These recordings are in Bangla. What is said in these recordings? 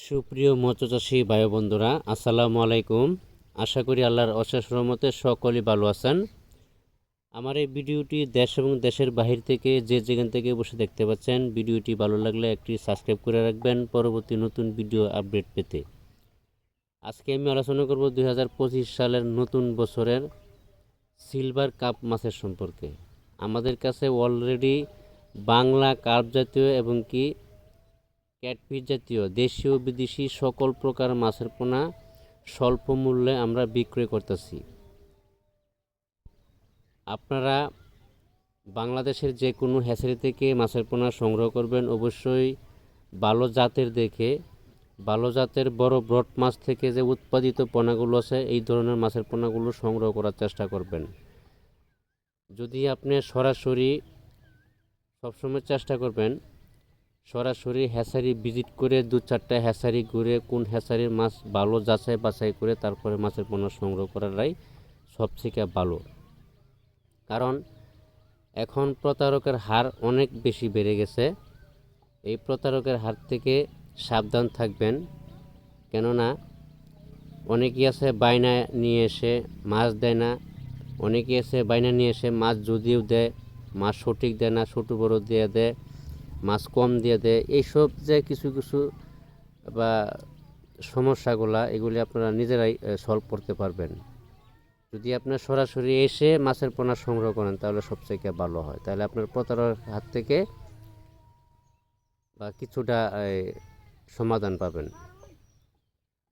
সুপ্রিয় মৎস্য চাষী ভাই বন্ধুরা, আসসালামু আলাইকুম। আশা করি আল্লাহর অশেষ রহমতে সকলেই ভালো আছেন। আমার এই ভিডিওটি দেশ এবং দেশের বাহির থেকে যে যেখান থেকে বসে দেখতে পাচ্ছেন, ভিডিওটি ভালো লাগলে একটি সাবস্ক্রাইব করে রাখবেন পরবর্তী নতুন ভিডিও আপডেট পেতে। আজকে আমি আলোচনা করব 2025 সালের নতুন বছরের সিলভার কাপ মাছের সম্পর্কে। আমাদের কাছে অলরেডি বাংলা কার্প জাতীয় এবং কি ক্যাটফিশ জাতীয় দেশীয় বিদেশি সকল প্রকার মাছের পোনা স্বল্প মূল্যে আমরা বিক্রয় করতেছি। আপনারা বাংলাদেশের যে কোনো হ্যাচারি থেকে মাছের পোনা সংগ্রহ করবেন, অবশ্যই ভালো জাতের দেখে, ভালো জাতের বড় ব্রড মাছ থেকে যে উৎপাদিত পোনাগুলো আছে এই ধরনের মাছের পোনাগুলো সংগ্রহ করার চেষ্টা করবেন। যদি আপনি সরাসরি সবসময় চেষ্টা করবেন সরাসরি হ্যাচারি ভিজিট করে 2-4টা হ্যাচারি ঘুরে কোন হ্যাচারির মাছ ভালো যাচাই বাছাই করে তারপরে মাছের পোনা সংগ্রহ করাটাই সবথেকে ভালো। কারণ এখন প্রতারকের হার অনেক বেশি বেড়ে গেছে। এই প্রতারকের হার থেকে সাবধান থাকবেন, কেননা অনেকেই আছে বায়না নিয়ে এসে মাছ দেয় না, অনেকেই আছে বায়না নিয়ে এসে মাছ যদিও দেয় মাছ সঠিক দেয় না, ছোটো বড়ো দিয়ে দেয়, মাছ কম দিয়ে দেয়। এইসব যে কিছু কিছু বা সমস্যাগুলা এগুলি আপনারা নিজেরাই সলভ করতে পারবেন যদি আপনার সরাসরি এসে মাছের পোনা সংগ্রহ করেন, তাহলে সবথেকে ভালো হয়। তাহলে আপনার প্রতারকের হাত থেকে বা কিছুটা সমাধান পাবেন।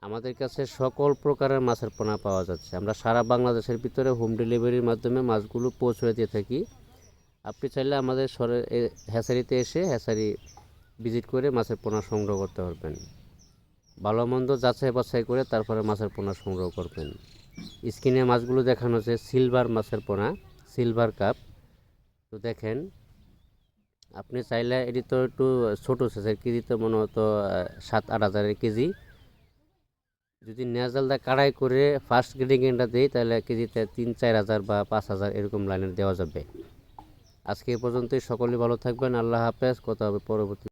আমাদের কাছে সকল প্রকারের মাছের পোনা পাওয়া যাচ্ছে। আমরা সারা বাংলাদেশের ভিতরে হোম ডেলিভারির মাধ্যমে মাছগুলো পৌঁছে দিয়ে থাকি। আপনি চাইলে আমাদের হ্যাচারিতে এসে হ্যাচারি ভিজিট করে মাছের পোনা সংগ্রহ করতে পারবেন। ভালো মন্দ যাচাই বাছাই করে তারপরে মাছের পোনা সংগ্রহ করবেন। স্ক্রিনে মাছগুলো দেখানো হচ্ছে সিলভার মাছের পোনা, সিলভার কাপ। তো দেখেন, আপনি চাইলে এটি তো একটু ছোটো সাইজের, কেজি তো মনে হতো 7-8 হাজারের কেজি। যদি নেজালদা কাড়াই করে ফার্স্ট গ্রেডিংটা দেয় তাহলে কেজিতে 3-4 হাজার বা 5 হাজার এরকম লাইনের দেওয়া যাবে। আজকে এ পর্যন্তই। সকলেই ভালো থাকবেন। আল্লাহ হাফেজ। কথা হবে পরবর্তী।